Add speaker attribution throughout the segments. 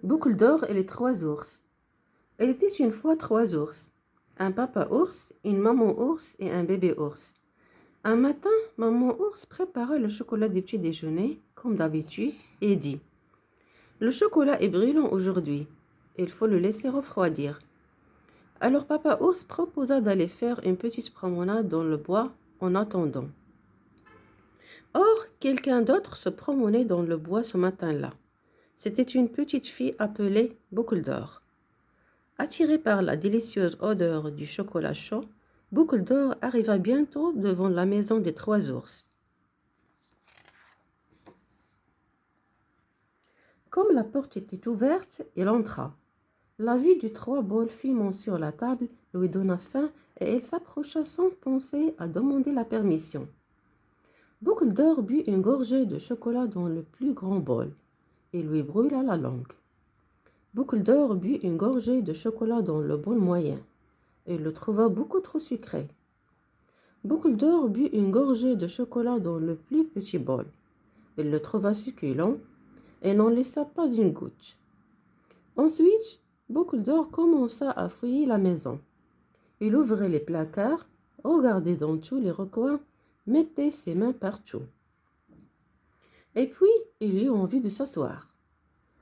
Speaker 1: Boucle d'or et les trois ours. Il était une fois trois ours. Un papa ours, une maman ours et un bébé ours. Un matin, maman ours prépara le chocolat du petit déjeuner, comme d'habitude, et dit: Le chocolat est brûlant aujourd'hui. Il faut le laisser refroidir. Alors papa ours proposa d'aller faire une petite promenade dans le bois en attendant. Or, quelqu'un d'autre se promenait dans le bois ce matin-là. C'était une petite fille appelée Boucle d'or. Attirée par la délicieuse odeur du chocolat chaud, Boucle d'or arriva bientôt devant la maison des trois ours. Comme la porte était ouverte, il entra. La vue des trois bols fumant sur la table lui donna faim et elle s'approcha sans penser à demander la permission. Boucle d'or but une gorgée de chocolat dans le plus grand bol. Il lui brûla la langue. Boucle d'or but une gorgée de chocolat dans le bol moyen. Il le trouva beaucoup trop sucré. Boucle d'or but une gorgée de chocolat dans le plus petit bol. Il le trouva succulent et n'en laissa pas une goutte. Ensuite, Boucle d'or commença à fouiller la maison. Il ouvrait les placards, regardait dans tous les recoins, mettait ses mains partout. Et puis, il eut envie de s'asseoir.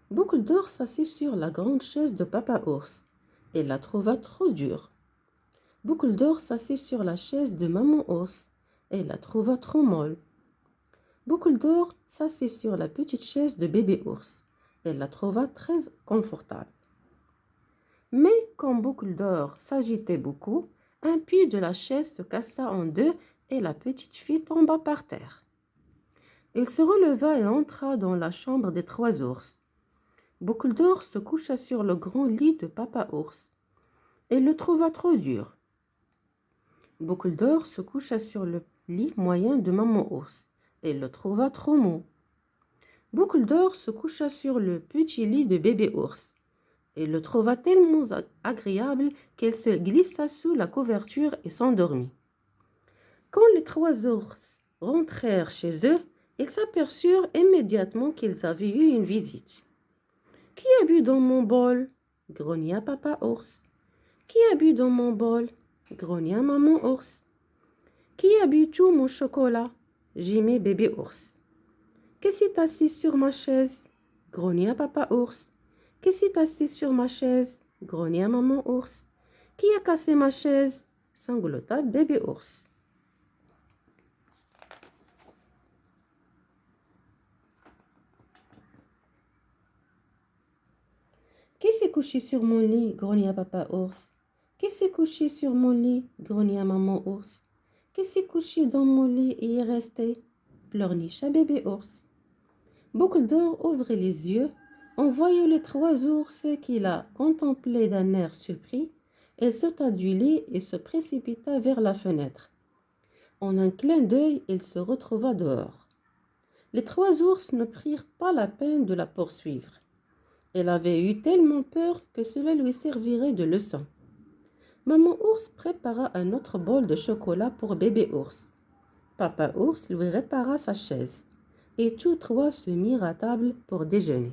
Speaker 1: Boucle d'or s'assit sur la grande chaise de papa ours. Il la trouva trop dure. Boucle d'or s'assit sur la chaise de maman ours. Elle la trouva trop molle. Boucle d'or s'assit sur la petite chaise de bébé ours. Elle la trouva très confortable. Mais quand Boucle d'or s'agitait beaucoup, un pied de la chaise se cassa en deux et la petite fille tomba par terre. Il se releva et entra dans la chambre des trois ours. Boucle d'or se coucha sur le grand lit de papa ours. Il le trouva trop dur. Boucle d'or se coucha sur le lit moyen de maman ours. Il le trouva trop mou. Boucle d'or se coucha sur le petit lit de bébé ours. Il le trouva tellement agréable qu'elle se glissa sous la couverture et s'endormit. Quand les trois ours rentrèrent chez eux, ils s'aperçurent immédiatement qu'ils avaient eu une visite. « Qui a bu dans mon bol ?» grogna papa ours. « Qui a bu dans mon bol ?» grogna maman ours. « Qui a bu tout mon chocolat ?» gémit bébé ours. « Qui s'est assis sur ma chaise ?» grogna papa ours. « Qui s'est assis sur ma chaise ?» grogna maman ours. « Qui a cassé ma chaise ?» sanglota bébé ours. Qui s'est couché sur mon lit? Grogna papa ours. Qui s'est couché sur mon lit? Grogna maman ours. Qui s'est couché dans mon lit et y est resté? Pleurnicha bébé ours. Boucle d'or ouvrit les yeux en voyant les trois ours qu'il a contemplés d'un air surpris. Il sauta du lit et se précipita vers la fenêtre. En un clin d'œil, il se retrouva dehors. Les trois ours ne prirent pas la peine de la poursuivre. Elle avait eu tellement peur que cela lui servirait de leçon. Maman ours prépara un autre bol de chocolat pour bébé ours. Papa ours lui répara sa chaise et tous trois se mirent à table pour déjeuner.